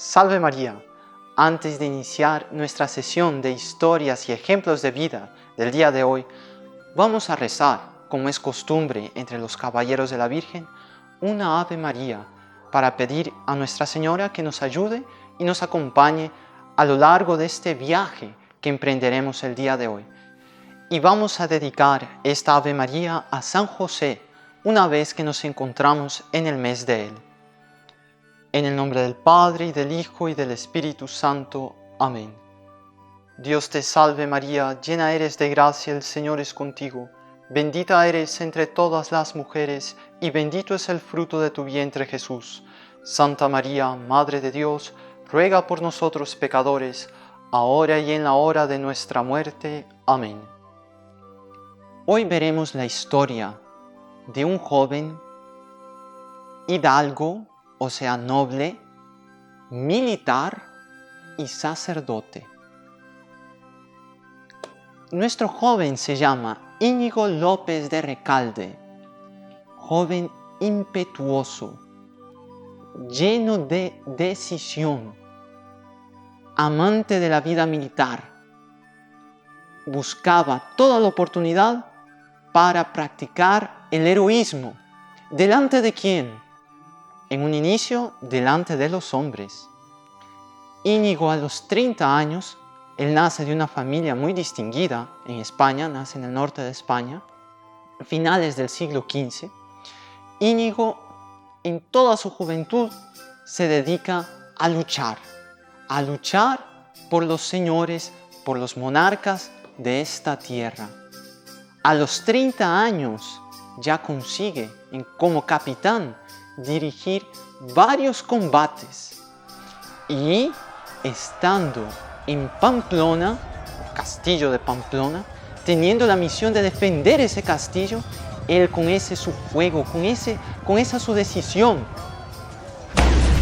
Salve María. Antes de iniciar nuestra sesión de historias y ejemplos de vida del día de hoy, vamos a rezar, como es costumbre entre los caballeros de la Virgen, una Ave María para pedir a Nuestra Señora que nos ayude y nos acompañe a lo largo de este viaje que emprenderemos el día de hoy. Y vamos a dedicar esta Ave María a San José una vez que nos encontramos en el mes de él. En el nombre del Padre, y del Hijo, y del Espíritu Santo. Amén. Dios te salve María, llena eres de gracia, el Señor es contigo. Bendita eres entre todas las mujeres, y bendito es el fruto de tu vientre Jesús. Santa María, Madre de Dios, ruega por nosotros pecadores, ahora y en la hora de nuestra muerte. Amén. Hoy veremos la historia de un joven hidalgo, o sea, noble, militar y sacerdote. Nuestro joven se llama Íñigo López de Recalde, joven impetuoso, lleno de decisión, amante de la vida militar. Buscaba toda la oportunidad para practicar el heroísmo. ¿Delante de quién? En un inicio, delante de los hombres. Íñigo, a los 30 años, él nace de una familia muy distinguida en España, nace en el norte de España, a finales del siglo XV. Íñigo, en toda su juventud, se dedica a luchar por los señores, por los monarcas de esta tierra. A los 30 años ya consigue, como capitán, dirigir varios combates y estando en Pamplona, el castillo de Pamplona, teniendo la misión de defender ese castillo, él con ese su fuego, con esa su decisión,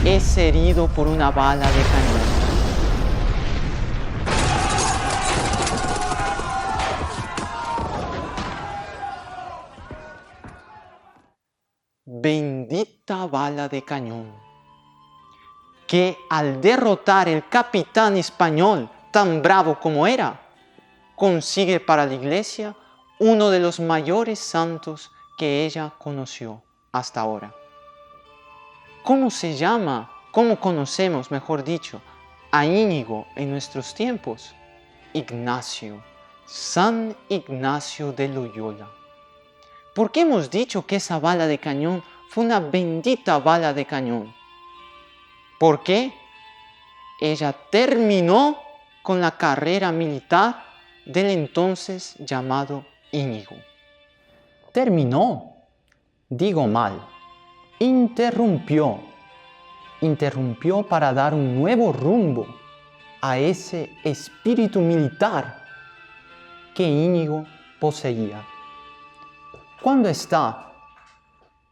es herido por una bala de cañón. Bendita bala de cañón, que al derrotar el capitán español tan bravo como era, consigue para la iglesia uno de los mayores santos que ella conoció hasta ahora. ¿Cómo se llama? ¿Cómo conocemos, mejor dicho, a Íñigo en nuestros tiempos? Ignacio, San Ignacio de Loyola. ¿Por qué hemos dicho que esa bala de cañón fue una bendita bala de cañón? Porque ella terminó con la carrera militar del entonces llamado Íñigo. Terminó, digo mal, interrumpió para dar un nuevo rumbo a ese espíritu militar que Íñigo poseía. Cuando está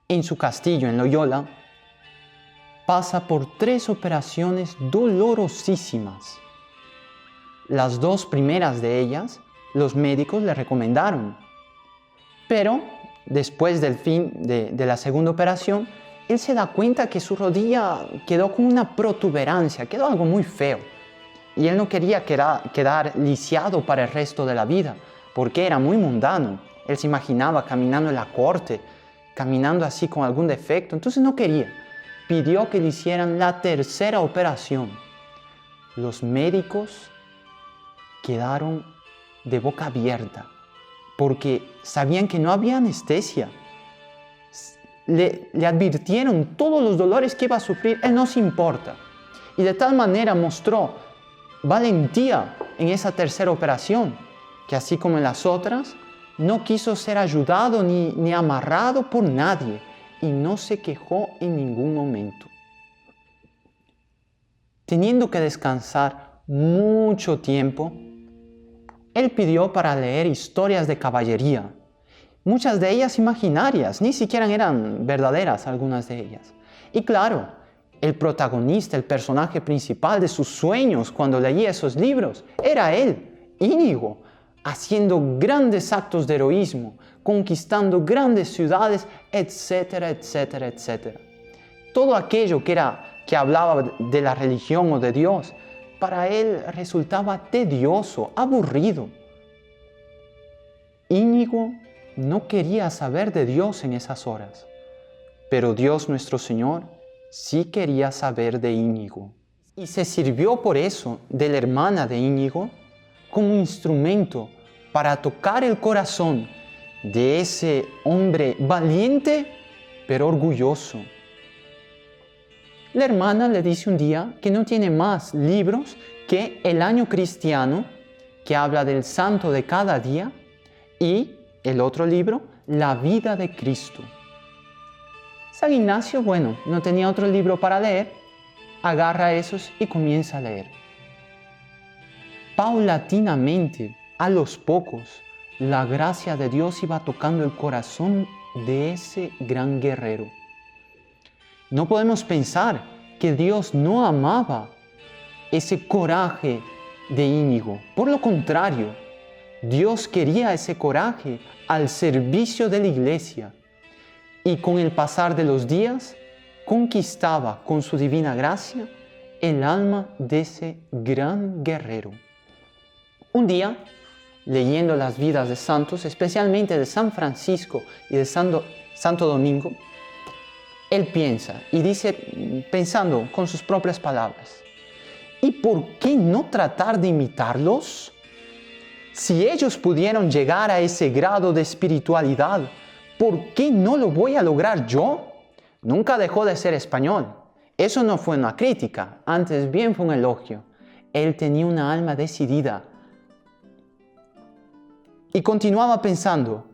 en su castillo en Loyola, pasa por 3 operaciones dolorosísimas. Las 2 primeras de ellas, los médicos le recomendaron. Pero después del fin de la segunda operación, él se da cuenta que su rodilla quedó con una protuberancia, quedó algo muy feo. Y él no quería quedar lisiado para el resto de la vida, porque era muy mundano. Él se imaginaba caminando en la corte, caminando así con algún defecto, entonces no quería. Pidió que le hicieran la 3ª operación. Los médicos quedaron de boca abierta, porque sabían que no había anestesia. Le advirtieron todos los dolores que iba a sufrir, él no se importa. Y de tal manera mostró valentía en esa 3ª operación, que así como en las otras, no quiso ser ayudado ni amarrado por nadie y no se quejó en ningún momento. Teniendo que descansar mucho tiempo, él pidió para leer historias de caballería, muchas de ellas imaginarias, ni siquiera eran verdaderas algunas de ellas. Y claro, el protagonista, el personaje principal de sus sueños cuando leía esos libros, era él, Íñigo, haciendo grandes actos de heroísmo, conquistando grandes ciudades, etcétera, etcétera, etcétera. Todo aquello que era que hablaba de la religión o de Dios, para él resultaba tedioso, aburrido. Íñigo no quería saber de Dios en esas horas, pero Dios nuestro Señor sí quería saber de Íñigo. Y se sirvió por eso de la hermana de Íñigo como instrumento para tocar el corazón de ese hombre valiente pero orgulloso. La hermana le dice un día que no tiene más libros que el Año Cristiano, que habla del santo de cada día, y el otro libro, La vida de Cristo. San Ignacio, bueno, no tenía otro libro para leer, agarra esos y comienza a leer. Paulatinamente, a los pocos, la gracia de Dios iba tocando el corazón de ese gran guerrero. No podemos pensar que Dios no amaba ese coraje de Íñigo. Por lo contrario, Dios quería ese coraje al servicio de la iglesia y con el pasar de los días conquistaba con su divina gracia el alma de ese gran guerrero. Un día, leyendo las vidas de santos, especialmente de San Francisco y de Santo Domingo, él piensa y dice, pensando con sus propias palabras, ¿y por qué no tratar de imitarlos? Si ellos pudieron llegar a ese grado de espiritualidad, ¿por qué no lo voy a lograr yo? Nunca dejó de ser español. Eso no fue una crítica, antes bien fue un elogio. Él tenía una alma decidida. Y continuaba pensando,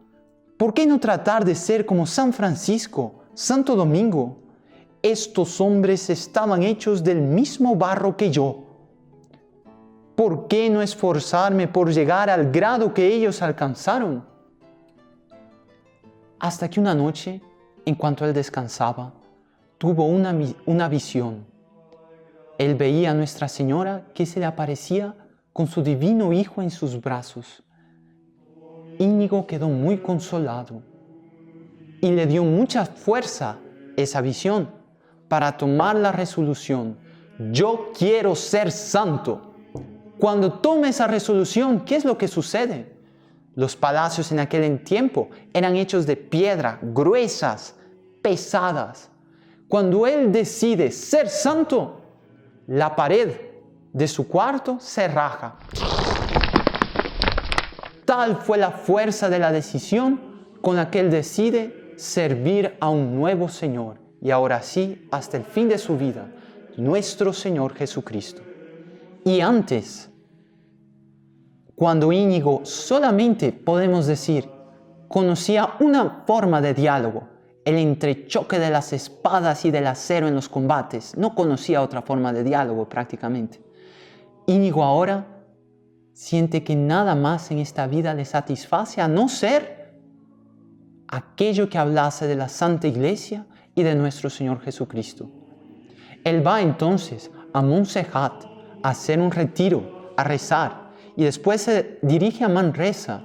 ¿por qué no tratar de ser como San Francisco, Santo Domingo? Estos hombres estaban hechos del mismo barro que yo. ¿Por qué no esforzarme por llegar al grado que ellos alcanzaron? Hasta que una noche, en cuanto él descansaba, tuvo una visión. Él veía a Nuestra Señora que se le aparecía con su divino Hijo en sus brazos. Íñigo quedó muy consolado y le dio mucha fuerza esa visión para tomar la resolución. Yo quiero ser santo. Cuando tome esa resolución, ¿qué es lo que sucede? Los palacios en aquel tiempo eran hechos de piedra, gruesas, pesadas. Cuando él decide ser santo, la pared de su cuarto se raja. Tal fue la fuerza de la decisión con la que él decide servir a un nuevo Señor. Y ahora sí, hasta el fin de su vida, nuestro Señor Jesucristo. Y antes, cuando Íñigo solamente, podemos decir, conocía una forma de diálogo, el entrechoque de las espadas y del acero en los combates, no conocía otra forma de diálogo prácticamente. Íñigo ahora siente que nada más en esta vida le satisface a no ser aquello que hablase de la Santa Iglesia y de nuestro Señor Jesucristo. Él va entonces a Montserrat a hacer un retiro, a rezar, y después se dirige a Manresa,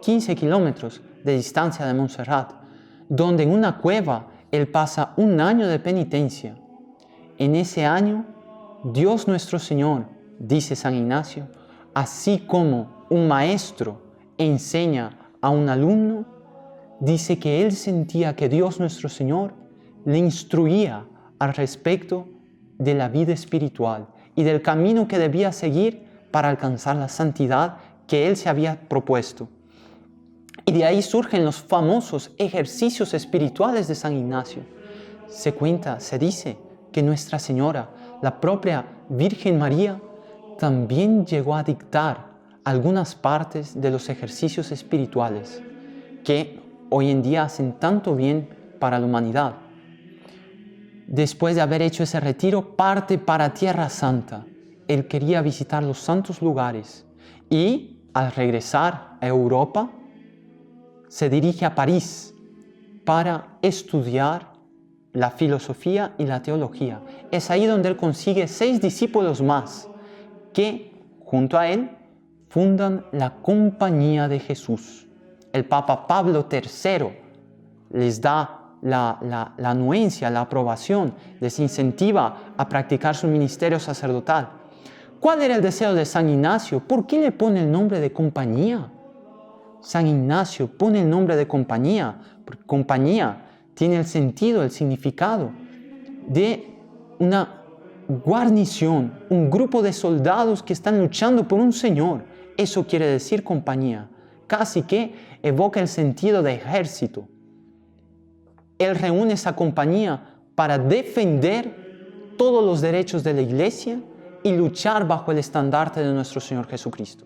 15 kilómetros de distancia de Montserrat, donde en una cueva él pasa un año de penitencia. En ese año, Dios nuestro Señor, dice San Ignacio, así como un maestro enseña a un alumno, dice que él sentía que Dios nuestro Señor le instruía al respecto de la vida espiritual y del camino que debía seguir para alcanzar la santidad que él se había propuesto. Y de ahí surgen los famosos ejercicios espirituales de San Ignacio. Se cuenta, se dice que Nuestra Señora, la propia Virgen María, también llegó a dictar algunas partes de los ejercicios espirituales que hoy en día hacen tanto bien para la humanidad. Después de haber hecho ese retiro, parte para Tierra Santa. Él quería visitar los santos lugares y al regresar a Europa, se dirige a París para estudiar la filosofía y la teología. Es ahí donde él consigue 6 discípulos más que, junto a él, fundan la Compañía de Jesús. El Papa Pablo III les da la anuencia, la aprobación, les incentiva a practicar su ministerio sacerdotal. ¿Cuál era el deseo de San Ignacio? ¿Por qué le pone el nombre de compañía? San Ignacio pone el nombre de compañía, porque compañía tiene el sentido, el significado de una guarnición, un grupo de soldados que están luchando por un Señor. Eso quiere decir compañía. Casi que evoca el sentido de ejército. Él reúne esa compañía para defender todos los derechos de la Iglesia y luchar bajo el estandarte de nuestro Señor Jesucristo.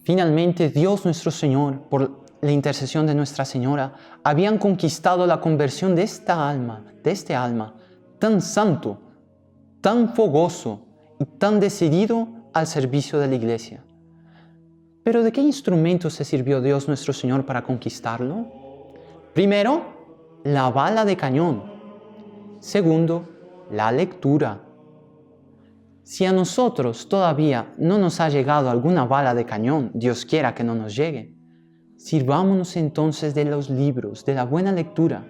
Finalmente, Dios nuestro Señor, por la intercesión de Nuestra Señora, habían conquistado la conversión de este alma tan santo, tan fogoso y tan decidido al servicio de la Iglesia. ¿Pero de qué instrumento se sirvió Dios nuestro Señor para conquistarlo? Primero, la bala de cañón. Segundo, la lectura. Si a nosotros todavía no nos ha llegado alguna bala de cañón, Dios quiera que no nos llegue, sirvámonos entonces de los libros, de la buena lectura,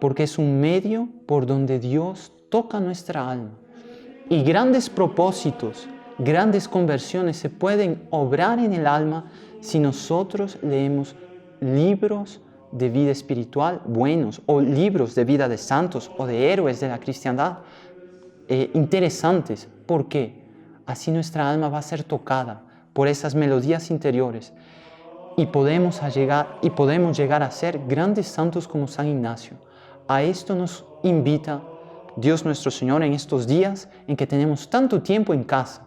porque es un medio por donde Dios toca nuestra alma. Y grandes propósitos, grandes conversiones se pueden obrar en el alma si nosotros leemos libros de vida espiritual buenos, o libros de vida de santos o de héroes de la cristiandad interesantes. ¿Por qué? Así nuestra alma va a ser tocada por esas melodías interiores y podemos llegar a ser grandes santos como San Ignacio. A esto nos invita Dios nuestro Señor en estos días en que tenemos tanto tiempo en casa.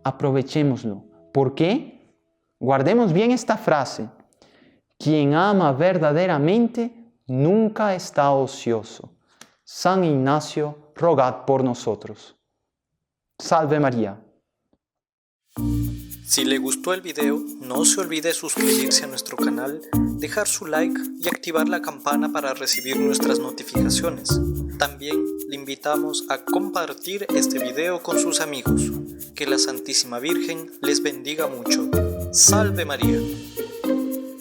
Aprovechémoslo. ¿Por qué? Guardemos bien esta frase. Quien ama verdaderamente nunca está ocioso. San Ignacio, rogad por nosotros. Salve María. Si le gustó el video, no se olvide suscribirse a nuestro canal, dejar su like y activar la campana para recibir nuestras notificaciones. También le invitamos a compartir este video con sus amigos. Que la Santísima Virgen les bendiga mucho. ¡Salve María!